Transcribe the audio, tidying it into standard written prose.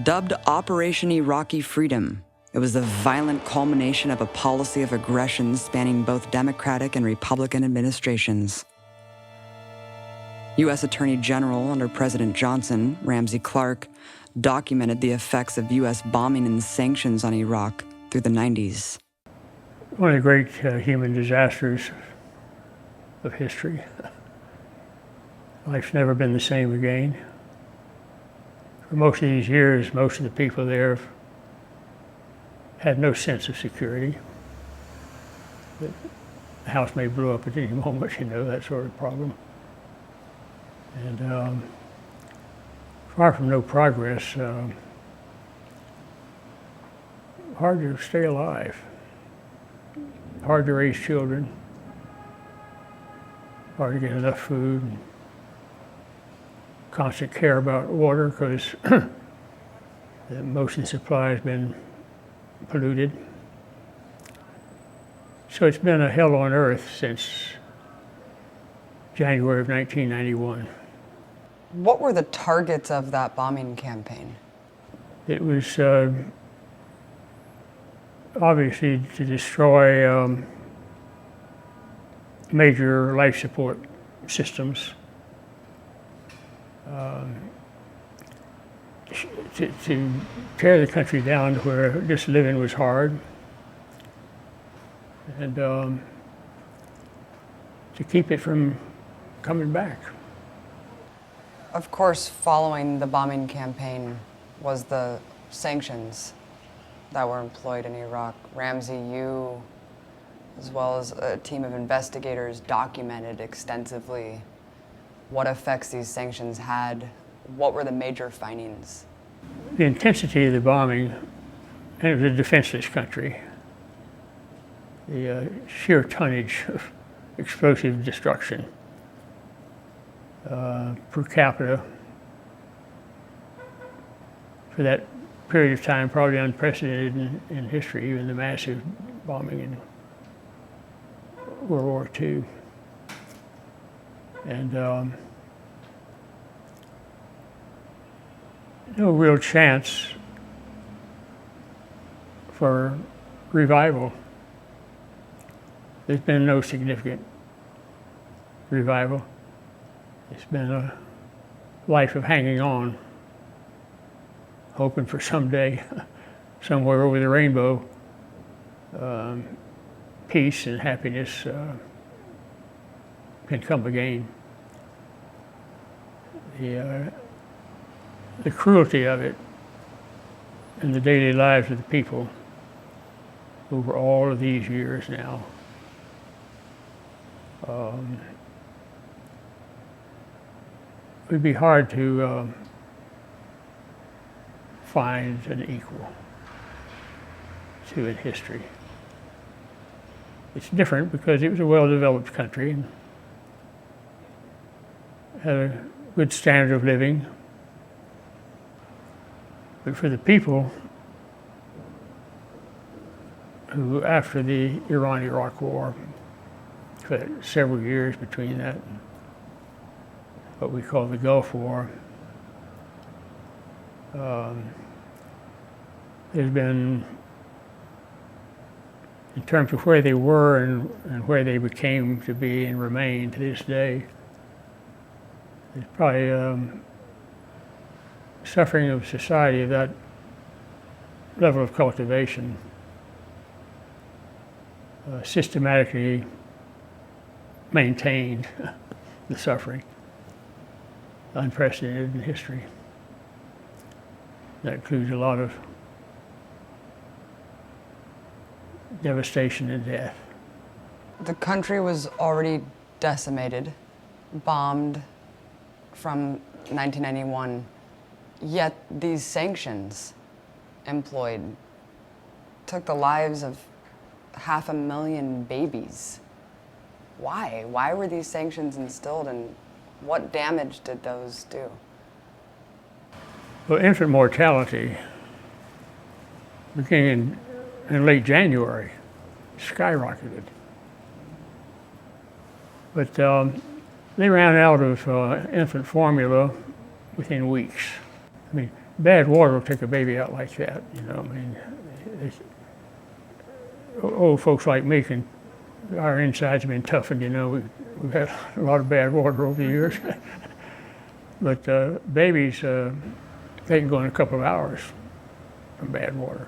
Dubbed Operation Iraqi Freedom, it was the violent culmination of a policy of aggression spanning both Democratic and Republican administrations. U.S. Attorney General under President Johnson, Ramsey Clark, documented the effects of U.S. bombing and sanctions on Iraq through the 90s. One of the great human disasters of history. Life's never been the same again. For most of these years, most of the people there have had no sense of security. The house may blow up at any moment, that sort of problem. And far from no progress, hard to stay alive, hard to raise children, hard to get enough food, and constant care about water because most of the supply has been polluted. So it's been a hell on earth since January of 1991. What were the targets of that bombing campaign? It was obviously to destroy major life support systems, to tear the country down to where just living was hard, and to keep it from coming back. Of course, following the bombing campaign was the sanctions that were employed in Iraq. Ramsey, you, as well as a team of investigators, documented extensively what effects these sanctions had. What were the major findings? The intensity of the bombing, and it was a defenseless country. The sheer tonnage of explosive destruction per capita for that period of time, probably unprecedented in history, even the massive bombing in World War II. And no real chance for revival. There's been no significant revival. It's been a life of hanging on, hoping for someday, somewhere over the rainbow, peace and happiness can come again. The cruelty of it in the daily lives of the people over all of these years now. It would be hard to find an equal to in history. It's different because it was a well-developed country and had a good standard of living. But for the people who, after the Iran-Iraq War, for several years between that and what we call the Gulf War, there's been, in terms of where they were and where they became to be and remain to this day, there's probably suffering of society of that level of cultivation systematically maintained the suffering, unprecedented in history. That includes a lot of devastation and death. The country was already decimated, bombed from 1991, yet these sanctions employed took the lives of 500,000 babies. Why? Why were these sanctions instilled, and what damage did those do? Well, infant mortality, beginning in late January, skyrocketed. But they ran out of infant formula within weeks. I mean, bad water will take a baby out like that, you know. I mean, old folks like me our insides have been toughened, you know. We've had a lot of bad water over the years. But babies, they can go in a couple of hours from bad water.